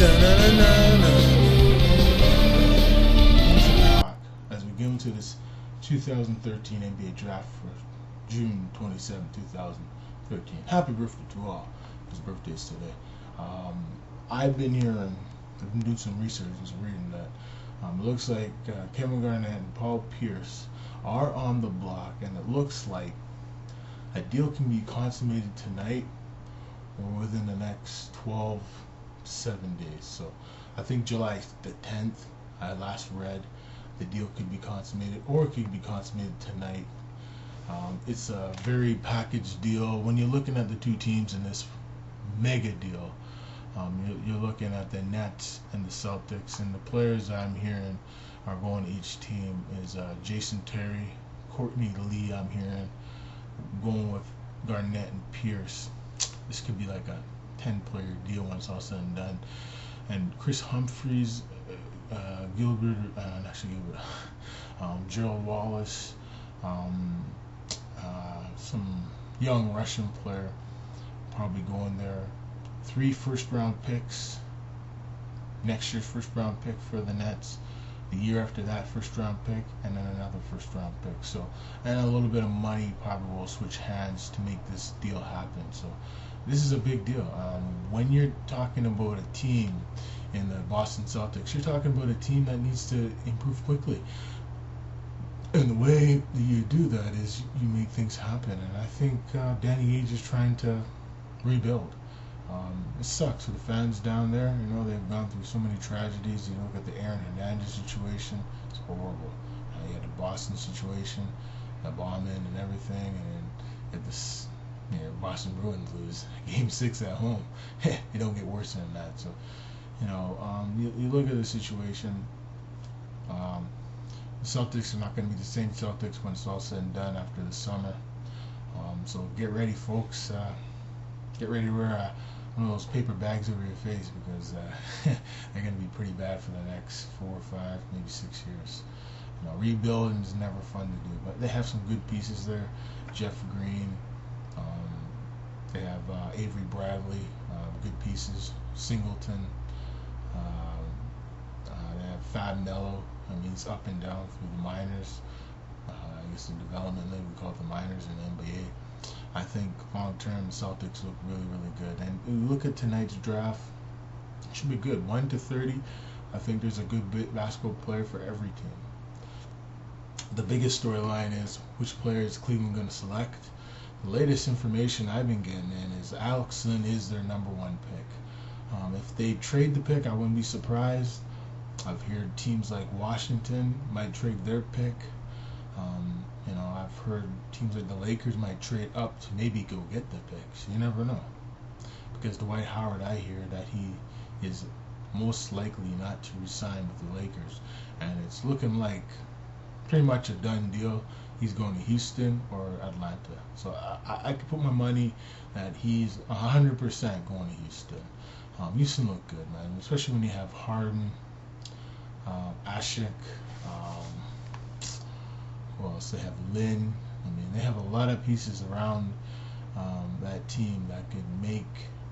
As we get into this 2013 NBA draft for June 27, 2013. Happy birthday to all. His birthday is today. I've been here and I've been doing some research and reading that it looks like Kevin Garnett and Paul Pierce are on the block, and it looks like a deal can be consummated tonight or within the next 7 days. So I think July the 10th, I last read, the deal could be consummated, or it could be consummated tonight. It's a very packaged deal. When you're looking at the two teams in this mega deal, you're looking at the Nets and the Celtics, and the players I'm hearing are going to each team is Jason Terry, Courtney Lee. I'm hearing going with Garnett and Pierce. This could be like a 10-player deal when it's all said and done. And Chris Humphries, Gilbert, Gerald Wallace, some young Russian player probably going there. 3 first-round picks. Next year's first-round pick for the Nets. The year after that, first-round pick, and then another first-round pick. So, and a little bit of money probably will switch hands to make this deal happen. So, this is a big deal. When you're talking about a team in the Boston Celtics, you're talking about a team that needs to improve quickly. And the way that you do that is you make things happen. And I think Danny Ainge is trying to rebuild. It sucks for the fans down there. You know, they've gone through so many tragedies. You look at the Aaron Hernandez situation. It's horrible. You had the Boston situation, the bombing and everything. And at this, Boston Bruins lose Game 6 at home. It don't get worse than that. So, you look at the situation. The Celtics are not going to be the same Celtics when it's all said and done after the summer. So get ready, folks. Get ready to wear one of those paper bags over your face, because they're going to be pretty bad for the next 4 or 5, maybe 6 years. Rebuilding is never fun to do, but they have some good pieces there. Jeff Green, they have Avery Bradley, good pieces. Singleton, they have Fab Melo. It's up and down through the minors. I guess the development league, we call it the minors in the NBA. I think long-term, the Celtics look really, really good. And when you look at tonight's draft, it should be good. 1 to 30, I think there's a good basketball player for every team. The biggest storyline is which player is Cleveland going to select. The latest information I've been getting in is Alex Len is their number 1 pick. If they trade the pick, I wouldn't be surprised. I've heard teams like Washington might trade their pick. I've heard teams like the Lakers might trade up to maybe go get the picks. You never know. Because Dwight Howard, I hear that he is most likely not to resign with the Lakers. And it's looking like pretty much a done deal. He's going to Houston or Atlanta. So I could put my money that he's 100% going to Houston. Houston look good, man. Especially when you have Harden, Ashik, who else? They have Lynn. They have a lot of pieces around that team that could make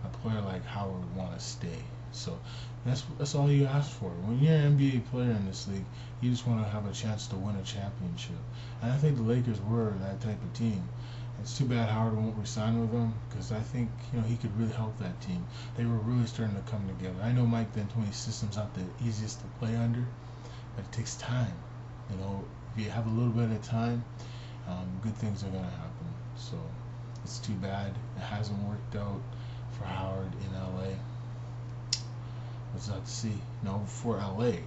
a player like Howard want to stay. So that's all you ask for. When you're an NBA player in this league, you just want to have a chance to win a championship. And I think the Lakers were that type of team. It's too bad Howard won't resign with them, because I think he could really help that team. They were really starting to come together. I know Mike D'Antoni's system's not the easiest to play under, but it takes time. If you have a little bit of time, good things are going to happen. So it's too bad it hasn't worked out for Howard in LA. What's that to see? For LA,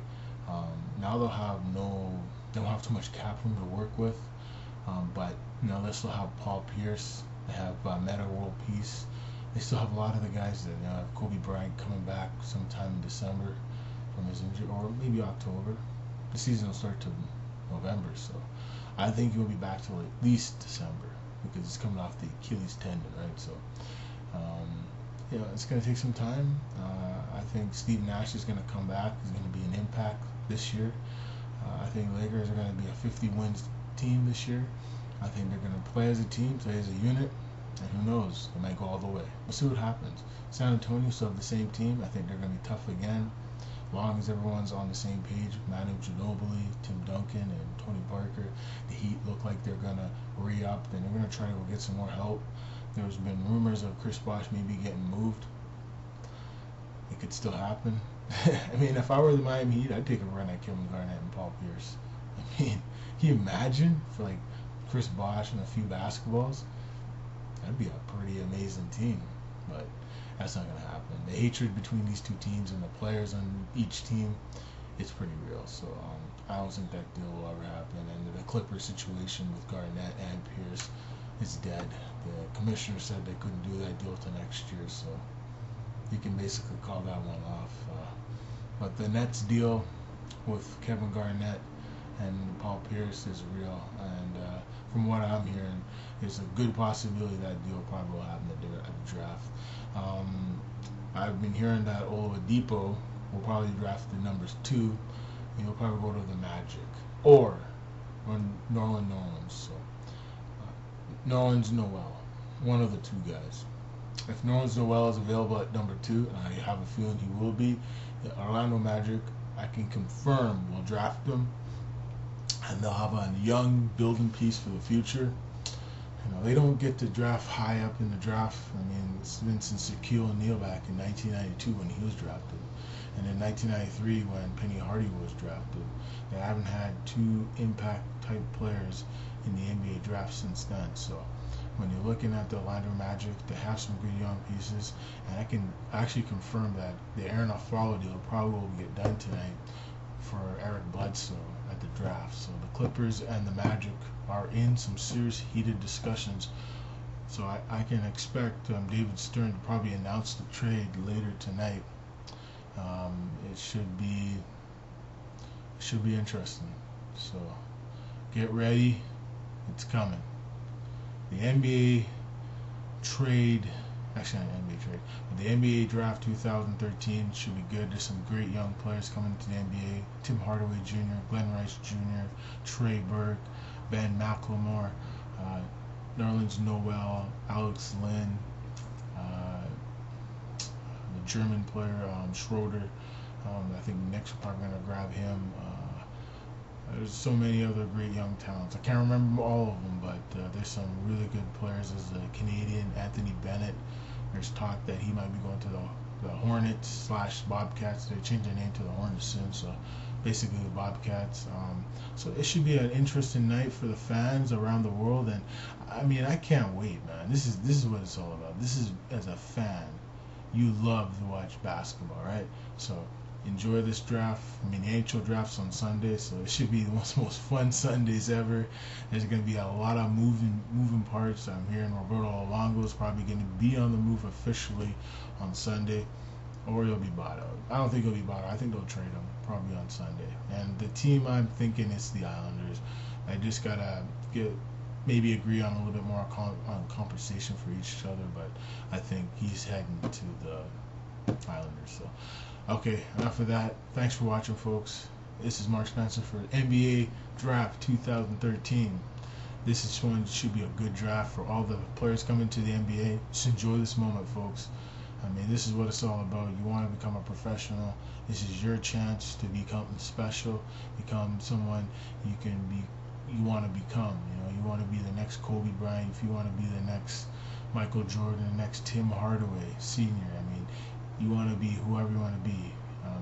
now they don't have too much cap room to work with. But they still have Paul Pierce. They have Meta World Peace. They still have a lot of the guys that have Kobe Bryant coming back sometime in December from his injury, or maybe October. The season will start to November, so I think he'll be back till at least December, because he's coming off the Achilles tendon, right? So it's going to take some time. I think Steve Nash is going to come back. He's going to be an impact this year. I think Lakers are going to be a 50 wins team this year. I think they're going to play as a team, play as a unit. And who knows? They might go all the way. We'll see what happens. San Antonio still have the same team. I think they're going to be tough again. As long as everyone's on the same page, Manu Ginobili, Tim Duncan, and Tony Parker, the Heat look like they're going to re-up, and they're going to try to go get some more help. There's been rumors of Chris Bosh maybe getting moved. It could still happen. I mean, if I were the Miami Heat, I'd take a run at Kevin Garnett and Paul Pierce. I mean, can you imagine for like Chris Bosh and a few basketballs? That'd be a pretty amazing team, but that's not going to happen. The hatred between these two teams and the players on each team, it's pretty real. So I don't think that deal will ever happen. And the Clippers situation with Garnett and Pierce is dead. The commissioner said they couldn't do that deal till next year, so you can basically call that one off. But the Nets deal with Kevin Garnett and Paul Pierce is real, and from what I'm hearing, there's a good possibility that deal probably will happen at the draft. I've been hearing that Oladipo will probably draft the numbers 2, and he'll probably go to the Magic or Norland Nolans. So Nerlens Noel, one of the two guys. If Nerlens Noel is available at number 2, and I have a feeling he will be, the Orlando Magic, I can confirm, will draft him, and they'll have a young building piece for the future. You know, they don't get to draft high up in the draft. I mean, it's been since Shaquille O'Neal back in 1992 when he was drafted, and in 1993 when Penny Hardaway was drafted. They haven't had 2 impact type players in the NBA draft since then. So when you're looking at the Orlando Magic, they have some good young pieces, and I can actually confirm that the Aaron Aflalo deal probably will get done tonight for Eric Bledsoe at the draft. So the Clippers and the Magic are in some serious heated discussions. So I can expect David Stern to probably announce the trade later tonight. It should be interesting. So get ready, it's coming. The NBA trade, actually not NBA trade, but the NBA draft 2013 should be good. There's some great young players coming to the NBA. Tim Hardaway Jr., Glenn Rice Jr., Trey Burke, Ben McLemore, Nerlens Noel, Alex Lynn, the German player Schroeder. I think Knicks are probably going to grab him. There's so many other great young talents. I can't remember all of them, but there's some really good players. There's the Canadian Anthony Bennett. There's talk that he might be going to the Hornets / Bobcats. They changed their name to the Hornets soon, so basically the Bobcats. So it should be an interesting night for the fans around the world, and I mean, I can't wait, man. This is what it's all about. This is, as a fan, you love to watch basketball, right? So enjoy this draft. I mean, the NHL draft's on Sunday, so it should be one of the most fun Sundays ever. There's going to be a lot of moving parts. I'm hearing Roberto Luongo is probably going to be on the move officially on Sunday, or he'll be bought out. I don't think he'll be bought out. I think they'll trade him probably on Sunday. And the team I'm thinking is the Islanders. I just got to maybe agree on a little bit more on compensation for each other, but I think he's heading to the Islanders. So, okay, enough of that. Thanks for watching, folks. This is Mark Spencer for NBA Draft 2013. This one should be a good draft for all the players coming to the NBA. Just enjoy this moment, folks. I mean, this is what it's all about. You want to become a professional. This is your chance to become special, become someone you want to become. You know, you want to be the next Kobe Bryant. If you want to be the next Michael Jordan, the next Tim Hardaway Sr. I mean, you want to be whoever you want to be.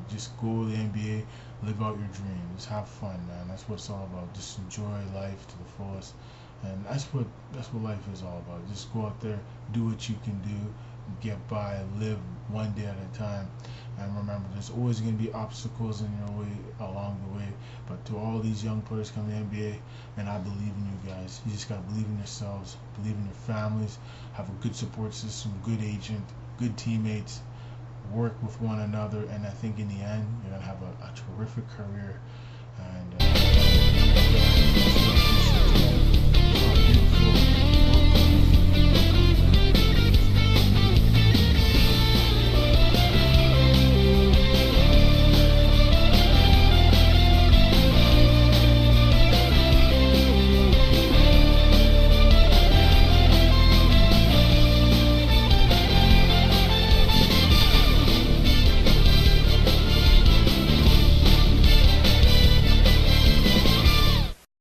Just go to the NBA, live out your dreams, have fun, man. That's what it's all about. Just enjoy life to the fullest, and that's what life is all about. Just go out there, do what you can do, get by, live one day at a time. And remember, there's always going to be obstacles in your way along the way. But to all these young players coming to the NBA, and I believe in you guys. You just got to believe in yourselves, believe in your families, have a good support system, good agent, good teammates, work with one another, and I think in the end, you're going to have a terrific career. And